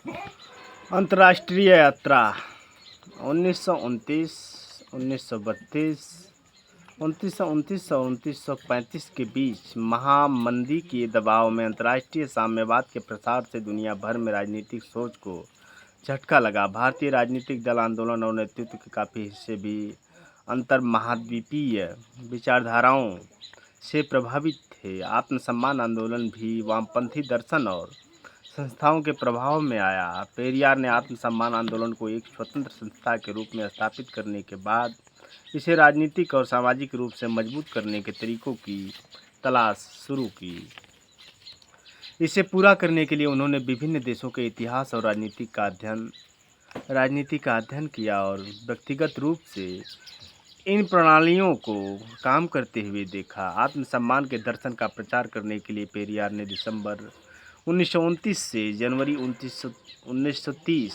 अंतर्राष्ट्रीय यात्रा 1929, 1932, 1929 और 1935 के बीच महामंदी के दबाव में अंतर्राष्ट्रीय साम्यवाद के प्रसार से दुनिया भर में राजनीतिक सोच को झटका लगा। भारतीय राजनीतिक दल, आंदोलन और नेतृत्व के काफ़ी हिस्से भी अंतर्महाद्वीपीय विचारधाराओं से प्रभावित थे। आत्मसम्मान आंदोलन भी वामपंथी दर्शन और संस्थाओं के प्रभाव में आया। पेरियार ने आत्मसम्मान आंदोलन को एक स्वतंत्र संस्था के रूप में स्थापित करने के बाद इसे राजनीतिक और सामाजिक रूप से मजबूत करने के तरीकों की तलाश शुरू की। इसे पूरा करने के लिए उन्होंने विभिन्न देशों के इतिहास और राजनीति का अध्ययन किया और व्यक्तिगत रूप से इन प्रणालियों को काम करते हुए देखा। आत्मसम्मान के दर्शन का प्रचार करने के लिए पेरियार ने दिसंबर 1929 से जनवरी 1930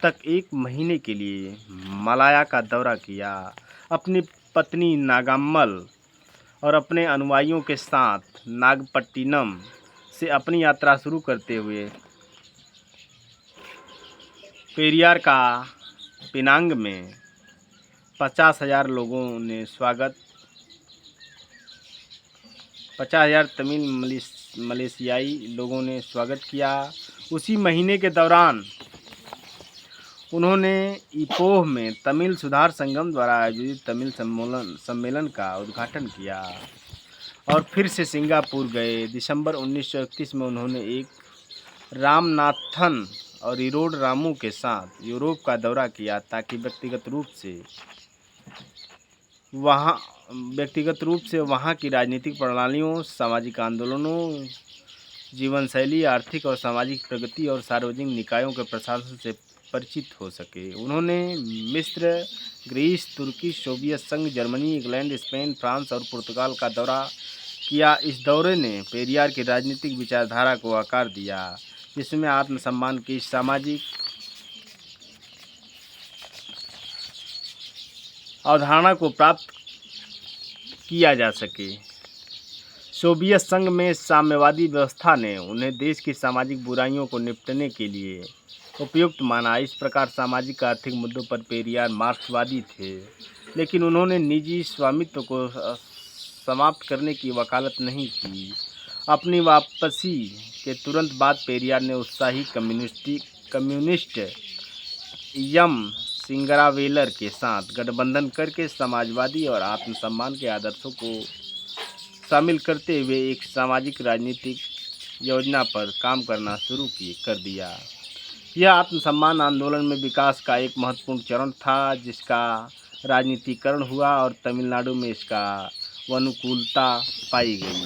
तक एक महीने के लिए मलाया का दौरा किया। अपनी पत्नी नागाम्मल और अपने अनुयायियों के साथ नागपट्टिनम से अपनी यात्रा शुरू करते हुए पेरियार का पिनांग में 50,000 तमिल मलेशियाई लोगों ने स्वागत किया। उसी महीने के दौरान उन्होंने इपोह में तमिल सुधार संगम द्वारा आयोजित तमिल सम्मेलन का उद्घाटन किया और फिर से सिंगापुर गए। दिसंबर 1931 में उन्होंने एक रामनाथन और इरोड रामू के साथ यूरोप का दौरा किया ताकि व्यक्तिगत रूप से वहाँ की राजनीतिक प्रणालियों, सामाजिक आंदोलनों, जीवनशैली, आर्थिक और सामाजिक प्रगति और सार्वजनिक निकायों के प्रशासन से परिचित हो सके। उन्होंने मिस्र, ग्रीस, तुर्की, सोवियत संघ, जर्मनी, इंग्लैंड, स्पेन, फ्रांस और पुर्तगाल का दौरा किया। इस दौरे ने पेरियार की राजनीतिक विचारधारा को आकार दिया, जिसमें आत्मसम्मान की सामाजिक अवधारणा को प्राप्त किया जा सके। सोवियत संघ में साम्यवादी व्यवस्था ने उन्हें देश की सामाजिक बुराइयों को निपटने के लिए उपयुक्त माना। इस प्रकार सामाजिक आर्थिक मुद्दों पर पेरियार मार्क्सवादी थे, लेकिन उन्होंने निजी स्वामित्व को समाप्त करने की वकालत नहीं की। अपनी वापसी के तुरंत बाद पेरियार ने उत्साही कम्युनिस्ट एम सिंगरावेलर के साथ गठबंधन करके समाजवादी और आत्मसम्मान के आदर्शों को शामिल करते हुए एक सामाजिक राजनीतिक योजना पर काम करना शुरू कर दिया। यह आत्मसम्मान आंदोलन में विकास का एक महत्वपूर्ण चरण था, जिसका राजनीतिकरण हुआ और तमिलनाडु में इसका अनुकूलता पाई गई।